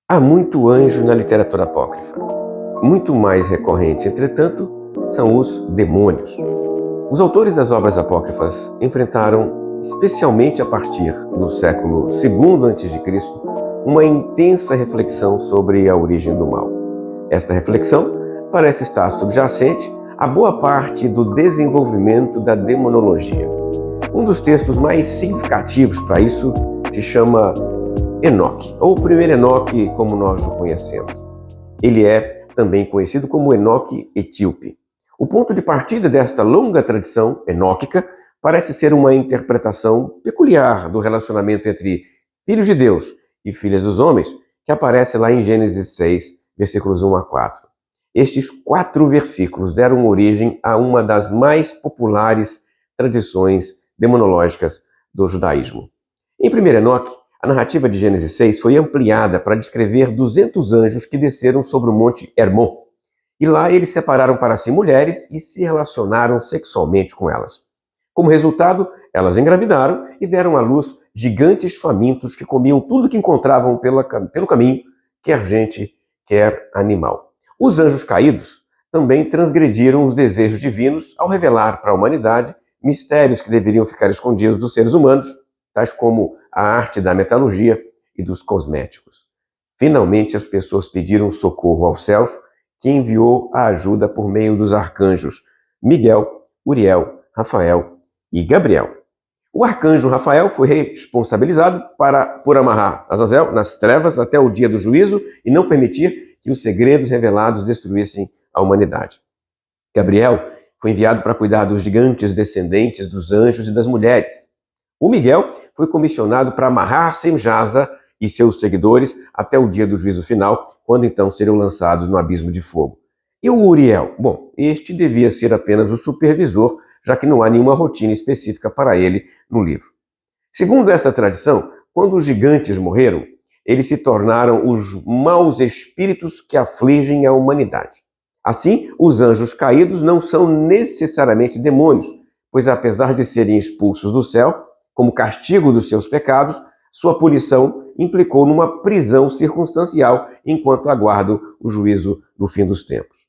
Há muito anjo na literatura apócrifa. Muito mais recorrente, entretanto, são os demônios. Os autores das obras apócrifas enfrentaram, especialmente a partir do século II a.C., uma intensa reflexão sobre a origem do mal. Esta reflexão parece estar subjacente a boa parte do desenvolvimento da demonologia. Um dos textos mais significativos para isso se chama Enoque, ou o primeiro Enoque como nós o conhecemos. Ele é também conhecido como Enoque etíope. O ponto de partida desta longa tradição enóquica parece ser uma interpretação peculiar do relacionamento entre filhos de Deus e filhas dos homens, que aparece lá em Gênesis 6, versículos 1 a 4. Estes 4 versículos deram origem a uma das mais populares tradições demonológicas do judaísmo. Em 1 Enoque, a narrativa de Gênesis 6 foi ampliada para descrever 200 anjos que desceram sobre o monte Hermon. E lá eles separaram para si mulheres e se relacionaram sexualmente com elas. Como resultado, elas engravidaram e deram à luz gigantes famintos que comiam tudo que encontravam pelo caminho, quer gente, quer animal. Os anjos caídos também transgrediram os desejos divinos ao revelar para a humanidade mistérios que deveriam ficar escondidos dos seres humanos, tais como a arte da metalurgia e dos cosméticos. Finalmente, as pessoas pediram socorro aos céus, que enviou a ajuda por meio dos arcanjos Miguel, Uriel, Rafael e Gabriel. O arcanjo Rafael foi responsabilizado por amarrar Azazel nas trevas até o dia do juízo e não permitir que os segredos revelados destruíssem a humanidade. Gabriel foi enviado para cuidar dos gigantes descendentes dos anjos e das mulheres. O Miguel foi comissionado para amarrar Semjasa e seus seguidores até o dia do juízo final, quando então seriam lançados no abismo de fogo. E o Uriel? Bom, este devia ser apenas o supervisor, já que não há nenhuma rotina específica para ele no livro. Segundo esta tradição, quando os gigantes morreram, eles se tornaram os maus espíritos que afligem a humanidade. Assim, os anjos caídos não são necessariamente demônios, pois apesar de serem expulsos do céu, como castigo dos seus pecados, sua punição implicou numa prisão circunstancial enquanto aguardam o juízo no fim dos tempos.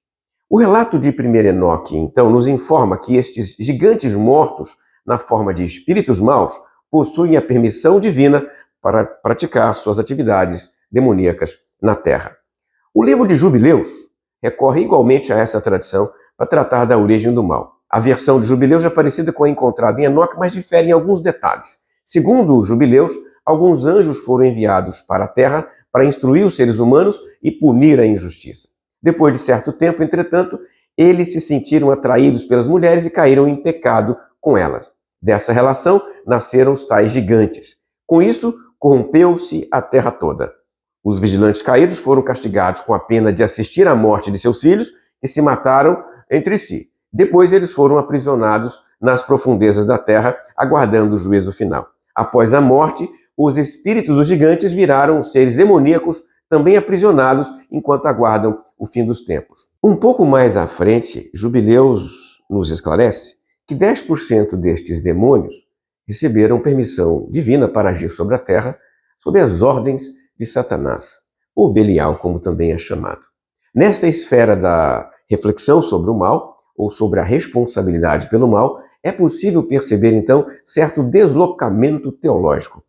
O relato de 1 Enoque, então, nos informa que estes gigantes mortos, na forma de espíritos maus, possuem a permissão divina para praticar suas atividades demoníacas na Terra. O livro de Jubileus recorre igualmente a essa tradição para tratar da origem do mal. A versão de Jubileus é parecida com a encontrada em Enoque, mas difere em alguns detalhes. Segundo Jubileus, alguns anjos foram enviados para a terra para instruir os seres humanos e punir a injustiça. Depois de certo tempo, entretanto, eles se sentiram atraídos pelas mulheres e caíram em pecado com elas. Dessa relação nasceram os tais gigantes. Com isso, corrompeu-se a terra toda. Os vigilantes caídos foram castigados com a pena de assistir à morte de seus filhos, que se mataram entre si. Depois eles foram aprisionados nas profundezas da terra, aguardando o juízo final. Após a morte, os espíritos dos gigantes viraram seres demoníacos, também aprisionados enquanto aguardam o fim dos tempos. Um pouco mais à frente, Jubileus nos esclarece que 10% destes demônios receberam permissão divina para agir sobre a terra sob as ordens de Satanás, ou Belial, como também é chamado. Nesta esfera da reflexão sobre o mal, ou sobre a responsabilidade pelo mal, é possível perceber, então, certo deslocamento teológico.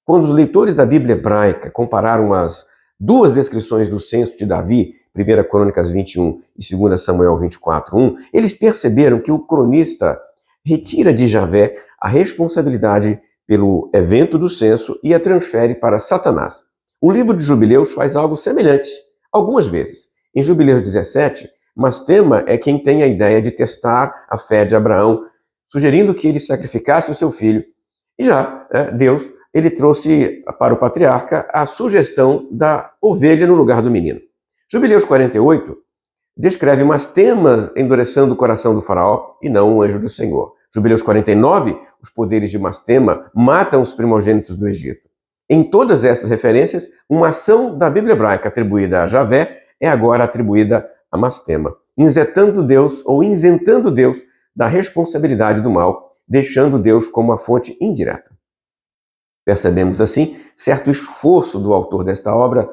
Quando os leitores da Bíblia hebraica compararam as duas descrições do censo de Davi, 1 Crônicas 21 e 2 Samuel 24:1, eles perceberam que o cronista retira de Javé a responsabilidade pelo evento do censo e a transfere para Satanás. O livro de Jubileus faz algo semelhante, algumas vezes. Em Jubileus 17, Mastema é quem tem a ideia de testar a fé de Abraão, sugerindo que ele sacrificasse o seu filho. E já Deus, ele trouxe para o patriarca a sugestão da ovelha no lugar do menino. Jubileus 48 descreve Mastema endurecendo o coração do faraó e não o anjo do Senhor. Jubileus 49, os poderes de Mastema matam os primogênitos do Egito. Em todas estas referências, uma ação da Bíblia hebraica atribuída a Javé é agora atribuída a Mastema, isentando Deus da responsabilidade do mal, deixando Deus como a fonte indireta. Percebemos assim certo esforço do autor desta obra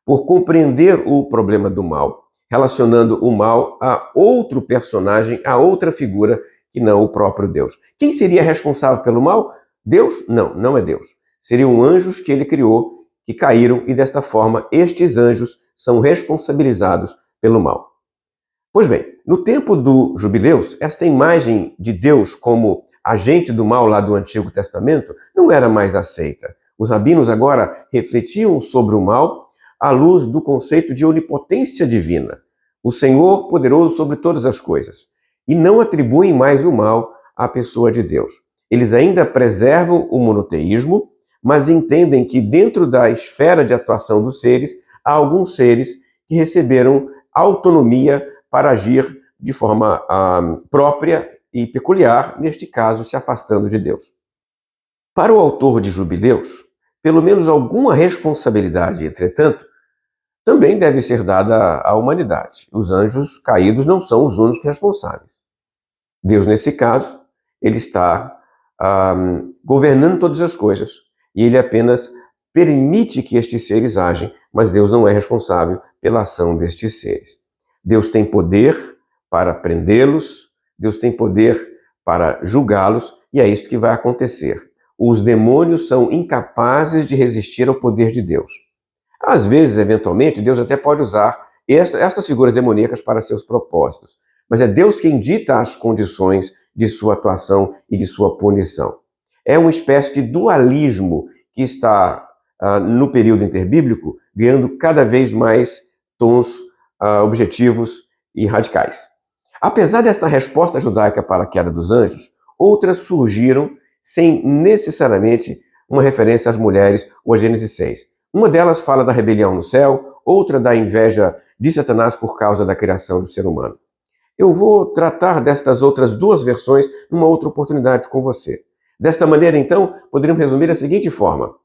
por compreender o problema do mal, relacionando o mal a outro personagem, a outra figura que não o próprio Deus. Quem seria responsável pelo mal? Deus? Não, não é Deus. Seriam anjos que ele criou, que caíram, e desta forma estes anjos são responsabilizados pelo mal. Pois bem, no tempo do Jubileus, esta imagem de Deus como agente do mal lá do Antigo Testamento não era mais aceita. Os rabinos agora refletiam sobre o mal à luz do conceito de onipotência divina, o Senhor poderoso sobre todas as coisas, e não atribuem mais o mal à pessoa de Deus. Eles ainda preservam o monoteísmo, mas entendem que dentro da esfera de atuação dos seres, há alguns seres que receberam autonomia para agir de forma própria e peculiar, neste caso, se afastando de Deus. Para o autor de Jubileus, pelo menos alguma responsabilidade, entretanto, também deve ser dada à humanidade. Os anjos caídos não são os únicos responsáveis. Deus, nesse caso, ele está governando todas as coisas e ele apenas permite que estes seres agem, mas Deus não é responsável pela ação destes seres. Deus tem poder para prendê-los, Deus tem poder para julgá-los, e é isso que vai acontecer. Os demônios são incapazes de resistir ao poder de Deus. Às vezes, eventualmente, Deus até pode usar estas figuras demoníacas para seus propósitos, mas é Deus quem dita as condições de sua atuação e de sua punição. É uma espécie de dualismo que está no período interbíblico ganhando cada vez mais tons objetivos e radicais. Apesar desta resposta judaica para a queda dos anjos, outras surgiram sem necessariamente uma referência às mulheres ou a Gênesis 6. Uma delas fala da rebelião no céu, outra da inveja de Satanás por causa da criação do ser humano. Eu vou tratar destas outras duas versões numa outra oportunidade com você. Desta maneira, então, poderíamos resumir da seguinte forma.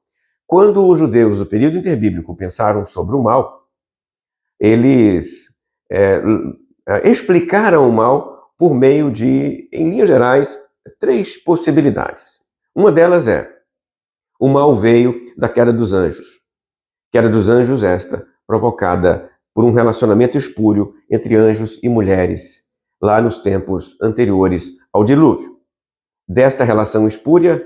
Quando os judeus do período interbíblico pensaram sobre o mal, eles explicaram o mal por meio de, em linhas gerais, 3 possibilidades. Uma delas é: o mal veio da queda dos anjos. Queda dos anjos esta, provocada por um relacionamento espúrio entre anjos e mulheres, lá nos tempos anteriores ao dilúvio. Desta relação espúria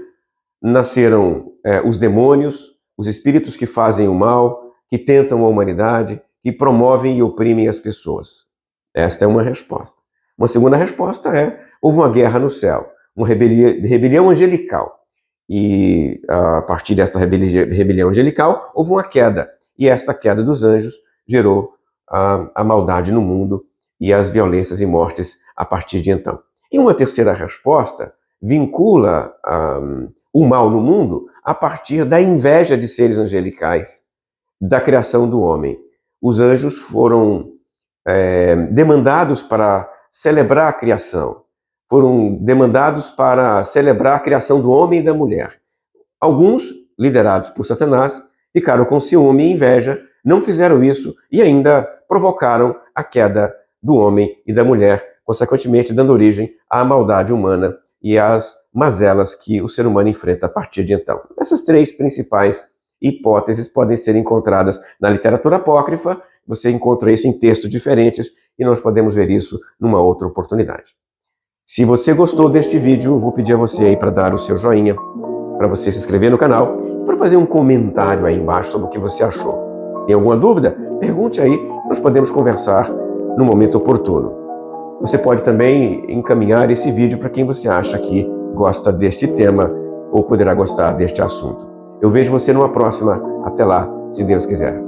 nasceram os demônios, os espíritos que fazem o mal, que tentam a humanidade, que promovem e oprimem as pessoas. Esta é uma resposta. Uma segunda resposta é: houve uma guerra no céu, uma rebelião angelical. E a partir desta rebelião angelical, houve uma queda. E esta queda dos anjos gerou a maldade no mundo e as violências e mortes a partir de então. E uma terceira resposta vincula o mal no mundo a partir da inveja de seres angelicais, da criação do homem. Os anjos foram demandados para celebrar a criação, foram demandados para celebrar a criação do homem e da mulher. Alguns, liderados por Satanás, ficaram com ciúme e inveja, não fizeram isso e ainda provocaram a queda do homem e da mulher, consequentemente dando origem à maldade humana e às mazelas que o ser humano enfrenta a partir de então. Essas 3 principais hipóteses podem ser encontradas na literatura apócrifa, você encontra isso em textos diferentes e nós podemos ver isso numa outra oportunidade. Se você gostou deste vídeo, eu vou pedir a você aí para dar o seu joinha, para você se inscrever no canal e para fazer um comentário aí embaixo sobre o que você achou. Tem alguma dúvida? Pergunte aí, nós podemos conversar no momento oportuno. Você pode também encaminhar esse vídeo para quem você acha que gosta deste tema ou poderá gostar deste assunto. Eu vejo você numa próxima. Até lá, se Deus quiser.